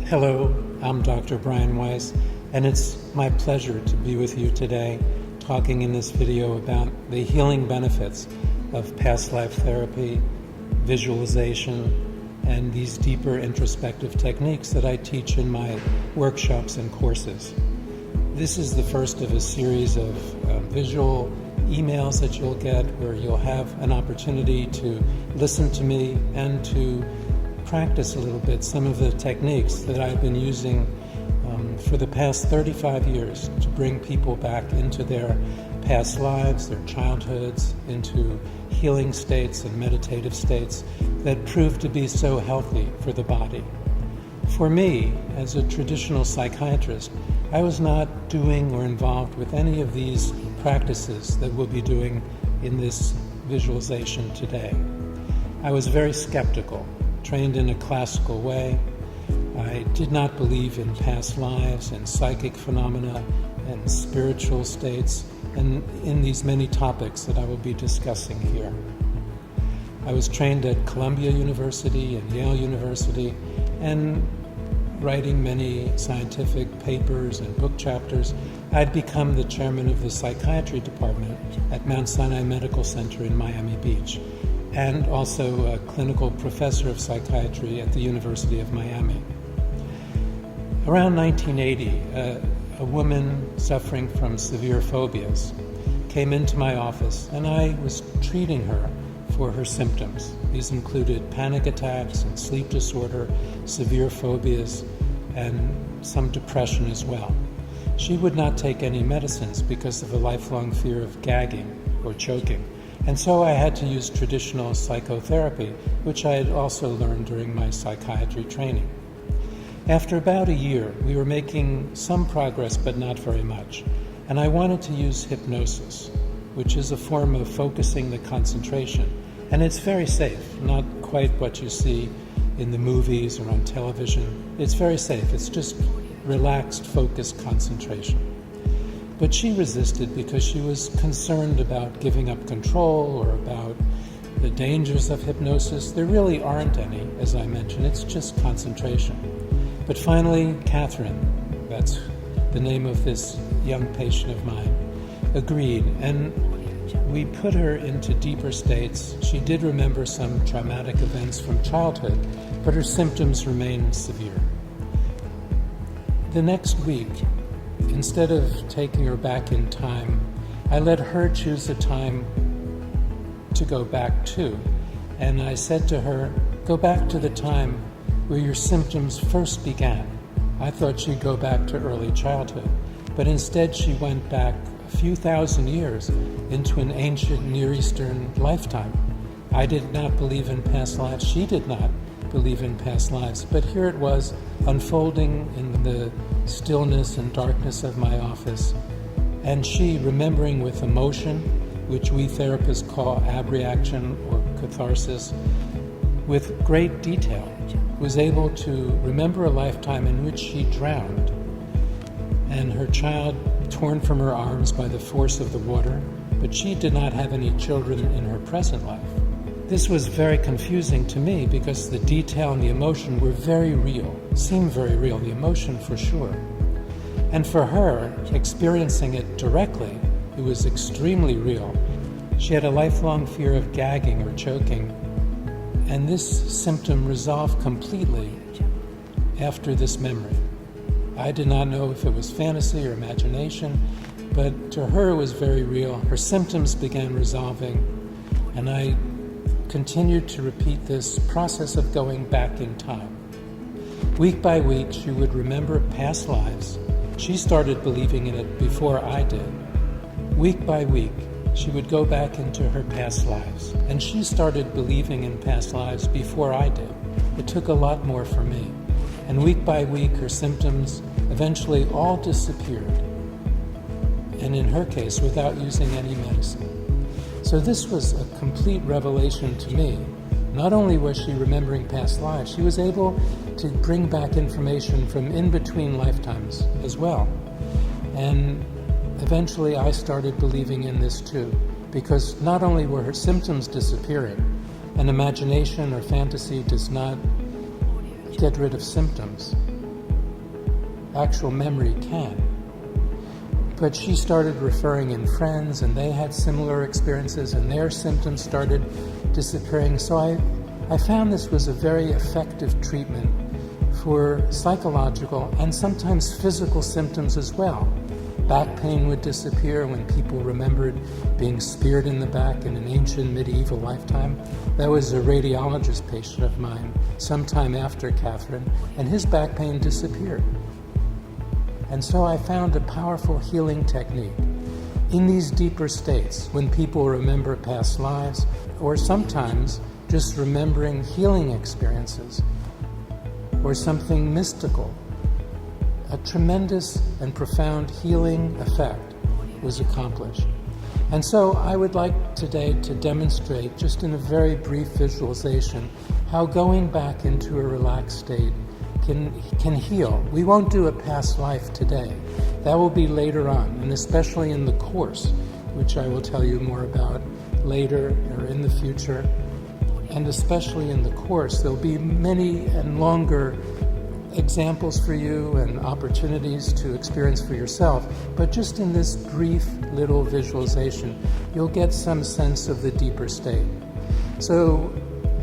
Hello, I'm Dr. Brian Weiss, and it's my pleasure to be with you today talking in this video about the healing benefits of past life therapy, visualization, and these deeper introspective techniques that I teach in my workshops and courses. This is the first of a series of visual emails that you'll get where you'll have an opportunity to listen to me and to practice a little bit some of the techniques that I've been using for the past 35 years to bring people back into their past lives, their childhoods, into healing states and meditative states that prove to be so healthy for the body. For me, as a traditional psychiatrist, I was not doing or involved with any of these practices that we'll be doing in this visualization today. I was very skeptical, trained in a classical way. I did not believe in past lives and psychic phenomena and spiritual states and in these many topics that I will be discussing here. I was trained at Columbia University and Yale University and writing many scientific papers and book chapters. I'd become the chairman of the psychiatry department at Mount Sinai Medical Center in Miami Beach, and also a clinical professor of psychiatry at the University of Miami. Around 1980, a woman suffering from severe phobias came into my office, and I was treating her for her symptoms. These included panic attacks and sleep disorder, severe phobias, and some depression as well. She would not take any medicines because of a lifelong fear of gagging or choking. And so I had to use traditional psychotherapy, which I had also learned during my psychiatry training. After about a year, we were making some progress, but not very much. And I wanted to use hypnosis, which is a form of focusing the concentration. And it's very safe, not quite what you see in the movies or on television. It's very safe. It's just relaxed, focused concentration. But she resisted because she was concerned about giving up control or about the dangers of hypnosis. There really aren't any, as I mentioned. It's just concentration. But finally, Catherine, that's the name of this young patient of mine, agreed. And we put her into deeper states. She did remember some traumatic events from childhood, but her symptoms remained severe. The next week, instead of taking her back in time, I let her choose a time to go back to. And I said to her, go back to the time where your symptoms first began. I thought she'd go back to early childhood, but instead she went back a few thousand years into an ancient Near Eastern lifetime. I did not believe in past lives. She did not believe in past lives. But here it was, unfolding in the stillness and darkness of my office. And she, remembering with emotion, which we therapists call abreaction or catharsis, with great detail, was able to remember a lifetime in which she drowned, and her child torn from her arms by the force of the water, but she did not have any children in her present life. This was very confusing to me because the detail and the emotion were very real, seemed very real, the emotion for sure. And for her, experiencing it directly, it was extremely real. She had a lifelong fear of gagging or choking, and this symptom resolved completely after this memory. I did not know if it was fantasy or imagination, but to her it was very real. Her symptoms began resolving, and I continued to repeat this process of going back in time. Week by week, she would remember past lives. She started believing in it before I did. Week by week, she would go back into her past lives, and she started believing in past lives before I did. It took a lot more for me. And week by week, her symptoms eventually all disappeared, and in her case, without using any medicine. So this was a complete revelation to me. Not only was she remembering past lives, she was able to bring back information from in between lifetimes as well. And eventually I started believing in this too, because not only were her symptoms disappearing, and imagination or fantasy does not get rid of symptoms, actual memory can. But she started referring in friends, and they had similar experiences, and their symptoms started disappearing. So I found this was a very effective treatment for psychological and sometimes physical symptoms as well. Back pain would disappear when people remembered being speared in the back in an ancient medieval lifetime. That was a radiologist patient of mine sometime after Catherine, and his back pain disappeared. And so I found a powerful healing technique in these deeper states when people remember past lives, or sometimes just remembering healing experiences or something mystical. A tremendous and profound healing effect was accomplished. And so I would like today to demonstrate, just in a very brief visualization, how going back into a relaxed state can heal. We won't do a past life today. That will be later on, and especially in the course, which I will tell you more about later or in the future. And especially in the course, there'll be many and longer examples for you and opportunities to experience for yourself. But just in this brief little visualization, you'll get some sense of the deeper state. So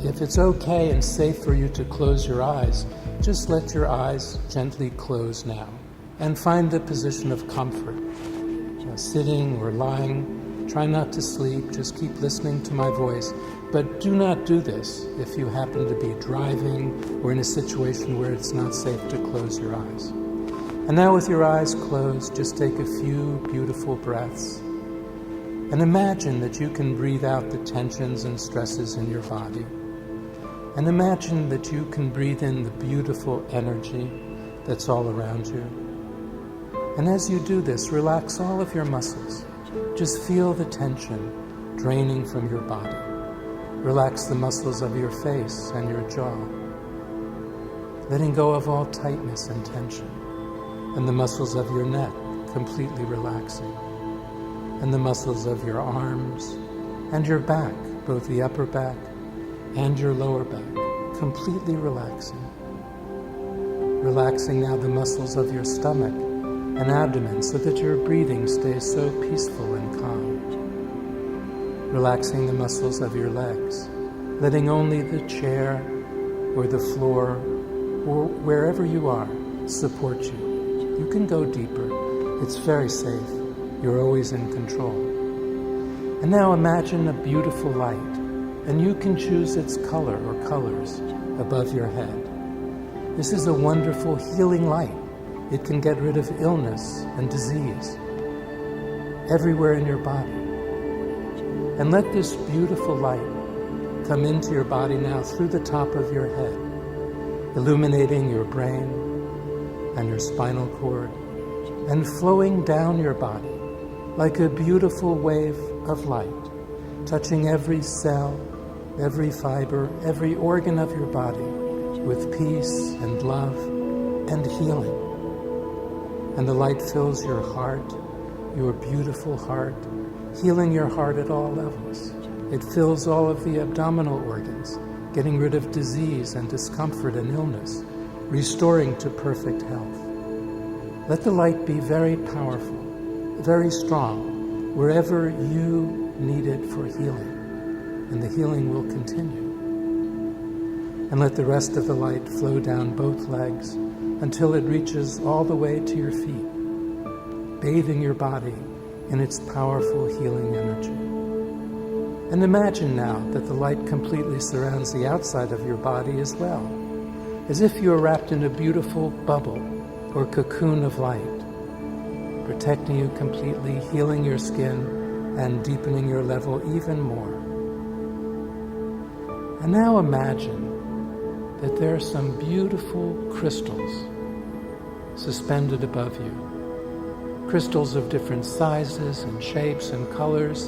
if it's okay and safe for you to close your eyes, just let your eyes gently close now and find a position of comfort. Sitting or lying, try not to sleep, just keep listening to my voice. But do not do this if you happen to be driving or in a situation where it's not safe to close your eyes. And now with your eyes closed, just take a few beautiful breaths and imagine that you can breathe out the tensions and stresses in your body. And imagine that you can breathe in the beautiful energy that's all around you. And as you do this, relax all of your muscles. Just feel the tension draining from your body. Relax the muscles of your face and your jaw, letting go of all tightness and tension, and the muscles of your neck completely relaxing, and the muscles of your arms and your back, both the upper back and your lower back, completely relaxing. Relaxing now the muscles of your stomach and abdomen so that your breathing stays so peaceful and calm. Relaxing the muscles of your legs, letting only the chair or the floor or wherever you are support you. You can go deeper. It's very safe. You're always in control. And now imagine a beautiful light, and you can choose its color or colors above your head. This is a wonderful healing light. It can get rid of illness and disease everywhere in your body. And let this beautiful light come into your body now through the top of your head, illuminating your brain and your spinal cord, and flowing down your body like a beautiful wave of light, touching every cell, every fiber, every organ of your body with peace and love and healing. And the light fills your heart, your beautiful heart, healing your heart at all levels. It fills all of the abdominal organs, getting rid of disease and discomfort and illness, restoring to perfect health. Let the light be very powerful, very strong, wherever you need it for healing, and the healing will continue. And let the rest of the light flow down both legs until it reaches all the way to your feet, bathing your body in its powerful healing energy. And imagine now that the light completely surrounds the outside of your body as well, as if you are wrapped in a beautiful bubble or cocoon of light, protecting you completely, healing your skin, and deepening your level even more. And now imagine that there are some beautiful crystals suspended above you. Crystals of different sizes and shapes and colors,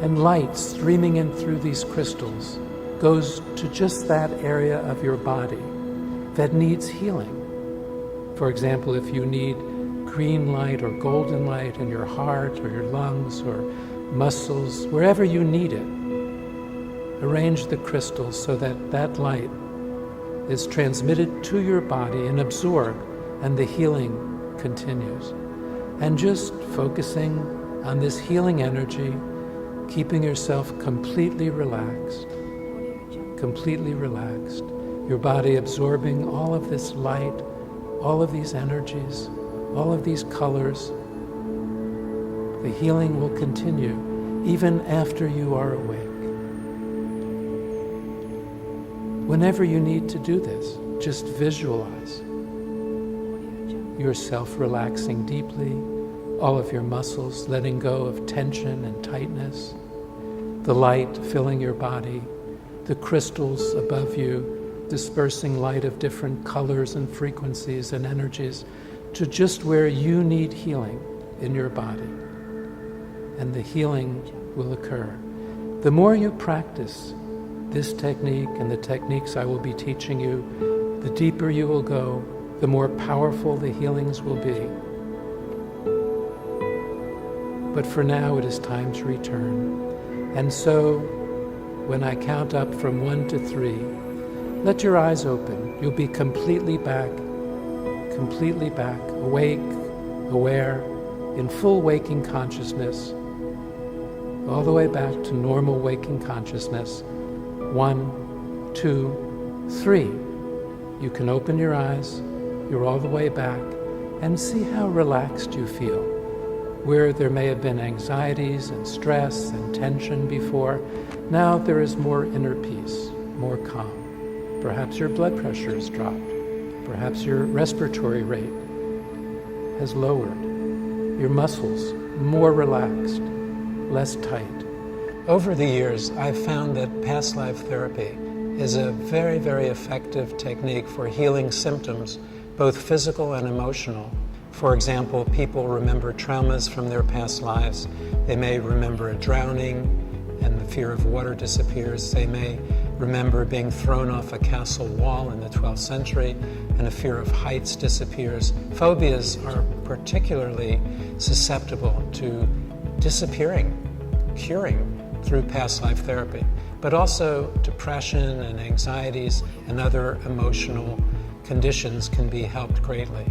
and light streaming in through these crystals goes to just that area of your body that needs healing. For example, if you need green light or golden light in your heart or your lungs or muscles, wherever you need it, arrange the crystals so that that light is transmitted to your body and absorbed and the healing continues. And just focusing on this healing energy, keeping yourself completely relaxed, your body absorbing all of this light, all of these energies, all of these colors. The healing will continue even after you are awake. Whenever you need to do this, just visualize yourself relaxing deeply, all of your muscles letting go of tension and tightness, the light filling your body, the crystals above you dispersing light of different colors and frequencies and energies to just where you need healing in your body. And the healing will occur. The more you practice this technique and the techniques I will be teaching you, the deeper you will go, the more powerful the healings will be. But for now, it is time to return. And so, when I count up from 1 to 3, let your eyes open. You'll be completely back, awake, aware, in full waking consciousness, all the way back to normal waking consciousness. 1, 2, 3. You can open your eyes, you're all the way back, and see how relaxed you feel. Where there may have been anxieties and stress and tension before, now there is more inner peace, more calm. Perhaps your blood pressure has dropped. Perhaps your respiratory rate has lowered. Your muscles more relaxed, less tight. Over the years, I've found that past life therapy is a very, very effective technique for healing symptoms, both physical and emotional. For example, people remember traumas from their past lives. They may remember a drowning and the fear of water disappears. They may remember being thrown off a castle wall in the 12th century and a fear of heights disappears. Phobias are particularly susceptible to disappearing, curing through past life therapy. But also depression and anxieties and other emotional conditions can be helped greatly.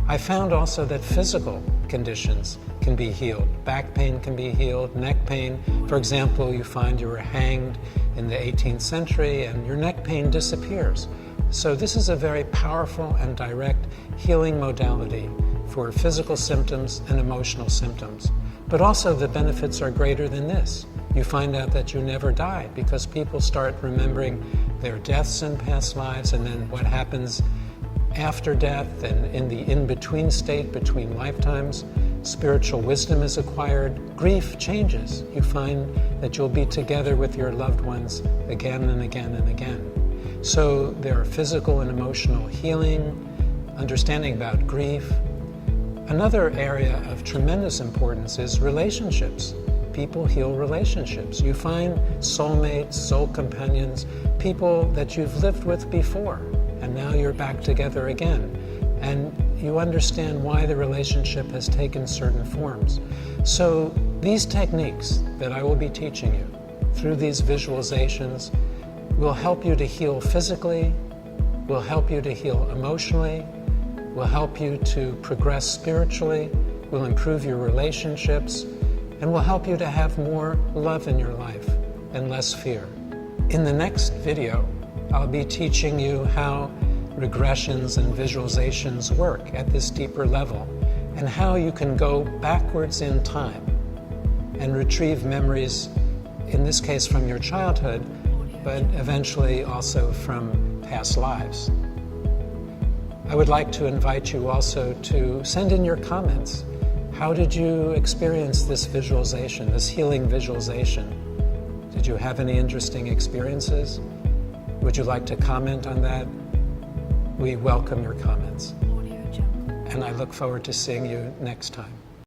I found also that physical conditions can be healed. Back pain can be healed, neck pain. For example, you find you were hanged in the 18th century and your neck pain disappears. So this is a very powerful and direct healing modality for physical symptoms and emotional symptoms. But also the benefits are greater than this. You find out that you never die because people start remembering their deaths in past lives and then what happens after death and in the in-between state between lifetimes. Spiritual wisdom is acquired. Grief changes. You find that you'll be together with your loved ones again and again and again. So there are physical and emotional healing, understanding about grief. Another area of tremendous importance is relationships. People heal relationships. You find soulmates, soul companions, people that you've lived with before, and now you're back together again. And you understand why the relationship has taken certain forms. So these techniques that I will be teaching you through these visualizations will help you to heal physically, will help you to heal emotionally, will help you to progress spiritually, will improve your relationships, and will help you to have more love in your life and less fear. In the next video, I'll be teaching you how regressions and visualizations work at this deeper level and how you can go backwards in time and retrieve memories, in this case from your childhood, but eventually also from past lives. I would like to invite you also to send in your comments. How did you experience this visualization, this healing visualization? Did you have any interesting experiences? Would you like to comment on that? We welcome your comments. And I look forward to seeing you next time.